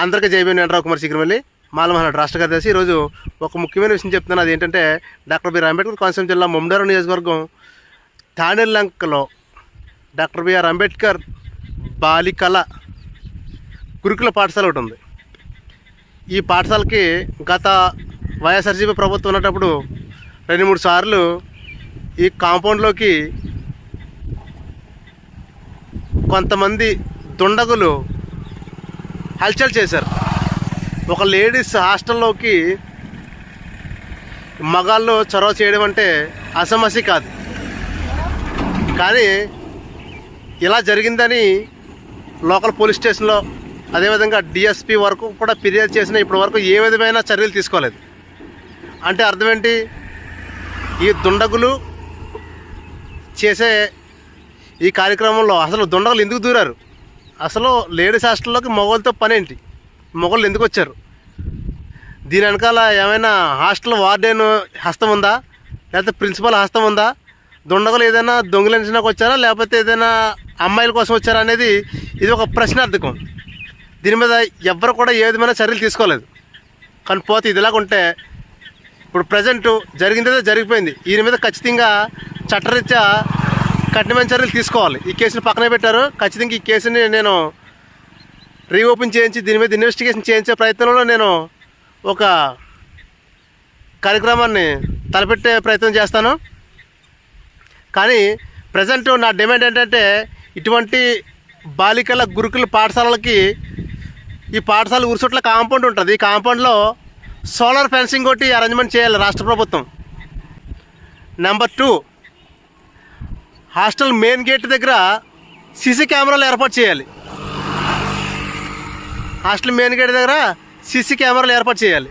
అందరికీ జై భీమ్. నేను రావుకుమార్ శీఘ్రమల్లి మాలమహనాడు రాష్ట్ర కార్యదర్శి. ఈరోజు ఒక ముఖ్యమైన విషయం చెప్తున్నాను. అది ఏంటంటే డాక్టర్ బిఆర్ అంబేద్కర్ కోనసీమ జిల్లా ముమ్మిడివరం నియోజకవర్గం తాణేలంకలో డాక్టర్ బిఆర్ అంబేద్కర్ బాలికల గురుకుల పాఠశాల ఒకటి ఉంది. ఈ పాఠశాలకి గత వైఎస్ఆర్సీపీ ప్రభుత్వం ఉన్నప్పుడు 2-3 సార్లు ఈ కాంపౌండ్లోకి కొంతమంది దుండగులు హల్చల్ చేశారు. ఒక లేడీస్ హాస్టల్లోకి మగాళ్ళు చొరవ చేయడం అంటే అసమస్య కాదు. కానీ ఇలా జరిగిందని లోకల్ పోలీస్ స్టేషన్లో అదేవిధంగా డిఎస్పీ వరకు కూడా ఫిర్యాదు చేసిన ఇప్పటి వరకు ఏ విధమైన చర్యలు తీసుకోలేదు. అంటే అర్థం ఏంటి? ఈ దుండగులు చేసే ఈ కార్యక్రమంలో అసలు దుండగులు ఎందుకు దూరారు? అసలు లేడీస్ హాస్టల్లోకి మగవాళ్ళతో పనేంటి? మొగళ్ళు ఎందుకు వచ్చారు? దీని వెనకాల ఏమైనా హాస్టల్ వార్డెన్ హస్తం ఉందా, లేకపోతే ప్రిన్సిపల్ హస్తం ఉందా? దుండగులు ఏదైనా దొంగిలించడానికి వచ్చారా, లేకపోతే ఏదైనా అమ్మాయిల కోసం వచ్చారా అనేది ఇది ఒక ప్రశ్నార్థకం. దీని మీద ఎవ్వరు కూడా ఏ విధమైన చర్యలు తీసుకోలేదు. కానీ పోతే ఇదిలాగా ఉంటే ఇప్పుడు ప్రజెంట్ జరిగిందే జరిగిపోయింది. దీని మీద ఖచ్చితంగా చట్టరీత్యా కఠినమైన చర్యలు తీసుకోవాలి. ఈ కేసుని పక్కనే పెట్టారు. ఖచ్చితంగా ఈ కేసుని నేను రీఓపెన్ చేయించి దీని మీద ఇన్వెస్టిగేషన్ చేయించే ప్రయత్నంలో నేను ఒక కార్యక్రమాన్ని తలపెట్టే ప్రయత్నం చేస్తాను. కానీ ప్రజెంట్ నా డిమాండ్ ఏంటంటే ఇటువంటి బాలికల గురుకుల పాఠశాలలకి ఈ పాఠశాల ఉరుసుట్ల కాంపౌండ్ ఉంటుంది. ఈ కాంపౌండ్లో సోలార్ ఫెన్సింగ్ ఒకటి అరేంజ్మెంట్ చేయాలి రాష్ట్ర ప్రభుత్వం. నెంబర్ 2, హాస్టల్ మెయిన్ గేట్ దగ్గర సీసీ కెమెరాలు ఏర్పాటు చేయాలి. హాస్టల్ మెయిన్ గేట్ దగ్గర సీసీ కెమెరాలు ఏర్పాటు చేయాలి.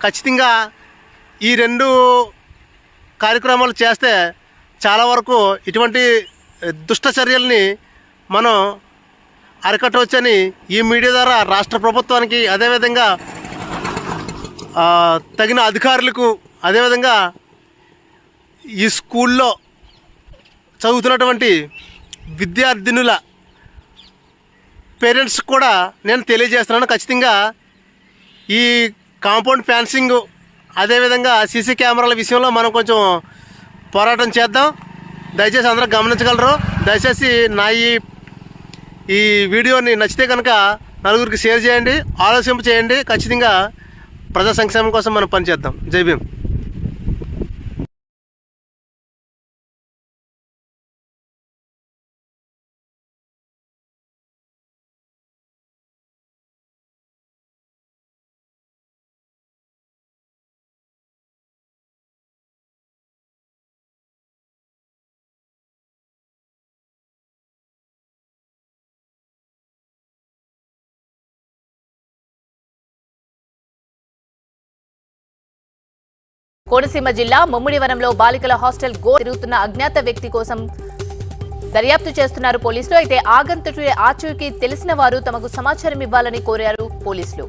ఖచ్చితంగా ఈ 2 కార్యక్రమాలు చేస్తే చాలా వరకు ఇటువంటి దుష్ట చర్యల్ని మనం అరికట్టవచ్చని ఈ మీడియా ద్వారా రాష్ట్ర ప్రభుత్వానికి, అదేవిధంగా తగిన అధికారులకు, అదేవిధంగా ఈ స్కూల్లో చదువుతున్నటువంటి విద్యార్థినుల పేరెంట్స్ కూడా నేను తెలియజేస్తున్నాను. ఖచ్చితంగా ఈ కాంపౌండ్ ఫెన్సింగ్ అదేవిధంగా సీసీ కెమెరాల విషయంలో మనం కొంచెం పోరాటం చేద్దాం. దయచేసి అందరూ గమనించగలరు. దయచేసి నా ఈ వీడియోని నచ్చితే కనుక నలుగురికి షేర్ చేయండి, ఆలోచింప చేయండి. ఖచ్చితంగా ప్రజా సంక్షేమం కోసం మనం పనిచేద్దాం. జై భీమ్. కోనసీమ జిల్లా ముమ్మిడివరంలో బాలికల హాస్టల్ తిరుగుతున్న అజ్ఞాత వ్యక్తి కోసం దర్యాప్తు చేస్తున్నారు పోలీసులు. అయితే ఆగంతకుడి ఆచూకీ తెలిసిన వారు తమకు సమాచారం ఇవ్వాలని కోరారు పోలీసులు.